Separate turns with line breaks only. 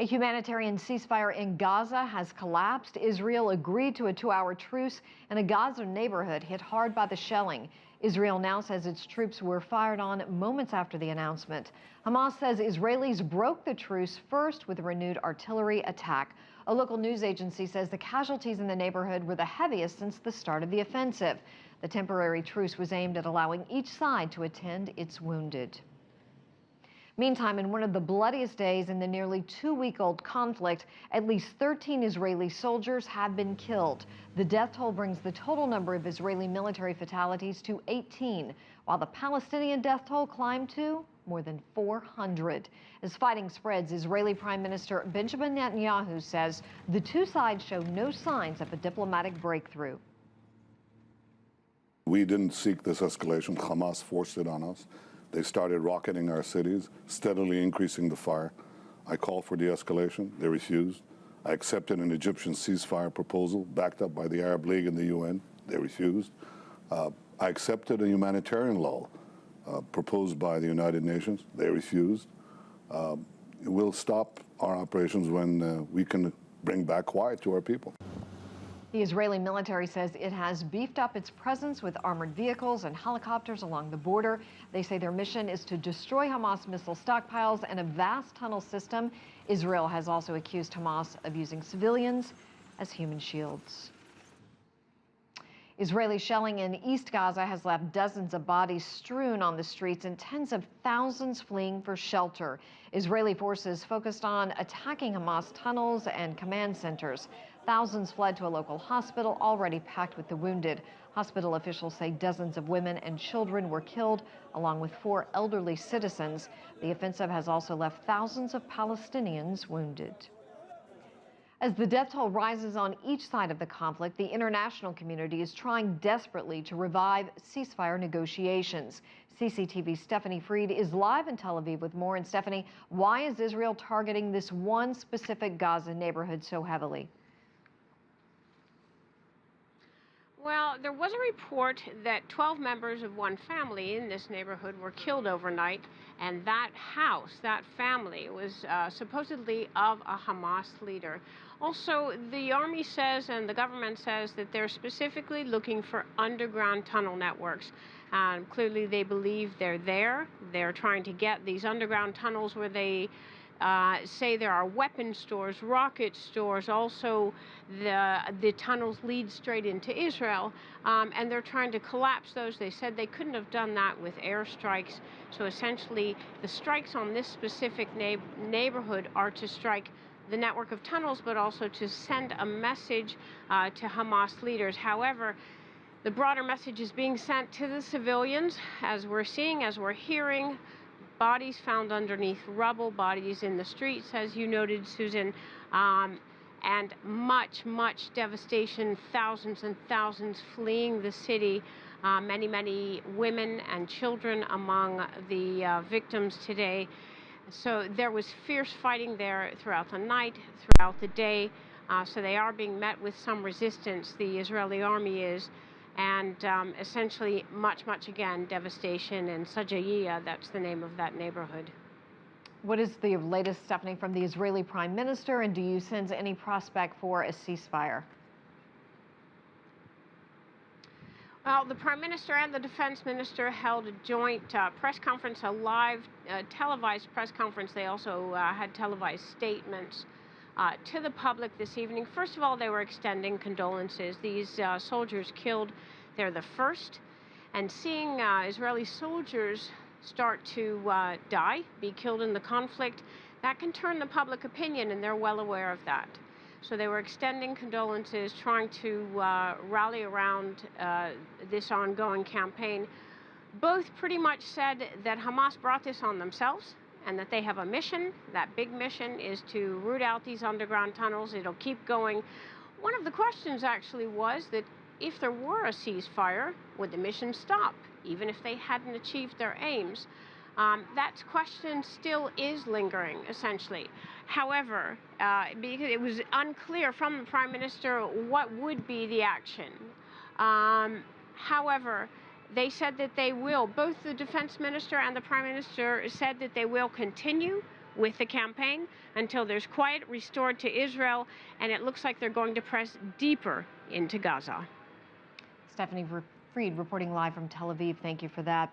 A humanitarian ceasefire in Gaza has collapsed. Israel agreed to a 2-hour truce in a Gaza neighborhood hit hard by the shelling. Israel now says its troops were fired on moments after the announcement. Hamas says Israelis broke the truce first with a renewed artillery attack. A local news agency says the casualties in the neighborhood were the heaviest since the start of the offensive. The temporary truce was aimed at allowing each side to attend its wounded. Meantime, in one of the bloodiest days in the nearly 2-week-old conflict, at least 13 Israeli soldiers have been killed. The death toll brings the total number of Israeli military fatalities to 18, while the Palestinian death toll climbed to more than 400. As fighting spreads, Israeli Prime Minister Benjamin Netanyahu says the two sides show no signs of a diplomatic breakthrough.
We didn't seek this escalation. Hamas forced it on us. They started rocketing our cities, steadily increasing the fire. I called for de-escalation. They refused. I accepted an Egyptian ceasefire proposal backed up by the Arab League and the UN. They refused. I accepted a humanitarian law proposed by the United Nations. They refused. We'll stop our operations when we can bring back quiet to our people.
The Israeli military says it has beefed up its presence with armored vehicles and helicopters along the border. They say their mission is to destroy Hamas missile stockpiles and a vast tunnel system. Israel has also accused Hamas of using civilians as human shields. Israeli shelling in East Gaza has left dozens of bodies strewn on the streets and tens of thousands fleeing for shelter. Israeli forces focused on attacking Hamas tunnels and command centers. Thousands fled to a local hospital already packed with the wounded. Hospital officials say dozens of women and children were killed, along with 4 elderly citizens. The offensive has also left thousands of Palestinians wounded. As the death toll rises on each side of the conflict, the international community is trying desperately to revive ceasefire negotiations. CCTV's Stephanie Freed is live in Tel Aviv with more. And Stephanie, why is Israel targeting this one specific Gaza neighborhood so heavily?
Well, there was a report that 12 members of one family in this neighborhood were killed overnight, and that house, that family, was supposedly of a Hamas leader. Also, the army says and the government says that they're specifically looking for underground tunnel networks. Clearly, they believe they're there. They're trying to get these underground tunnels where they say there are weapon stores, rocket stores. Also, the tunnels lead straight into Israel, and they're trying to collapse those. They said they couldn't have done that with airstrikes. So essentially, the strikes on this specific neighborhood are to strike the network of tunnels, but also to send a message to Hamas leaders. However, the broader message is being sent to the civilians, as we're seeing, as we're hearing. Bodies found underneath rubble, bodies in the streets, as you noted, Susan, and much, much devastation, thousands and thousands fleeing the city, many, many women and children among the victims today. So there was fierce fighting there throughout the night, throughout the day, so they are being met with some resistance, the Israeli army is. And essentially much, again, devastation in Sajaiya, that's the name of that neighborhood.
What is the latest, Stephanie, from the Israeli Prime Minister, and do you sense any prospect for a ceasefire?
Well, the Prime Minister and the Defense Minister held a joint press conference, a live televised press conference. They also had televised statements to the public this evening. First of all, they were extending condolences. These soldiers killed, they're the first. And seeing Israeli soldiers start to die, be killed in the conflict, that can turn the public opinion, and they're well aware of that. So they were extending condolences, trying to rally around this ongoing campaign. Both pretty much said that Hamas brought this on themselves, and that they have a mission. That big mission is to root out these underground tunnels. It'll keep going. One of the questions actually was that if there were a ceasefire, would the mission stop, even if they hadn't achieved their aims? That question still is lingering, essentially. However, because it was unclear from the Prime Minister what would be the action. However, they said that they will, both the Defense Minister and the Prime Minister said that they will continue with the campaign until there's quiet restored to Israel, and it looks like they're going to press deeper into Gaza.
Stephanie Freed reporting live from Tel Aviv. Thank you for that.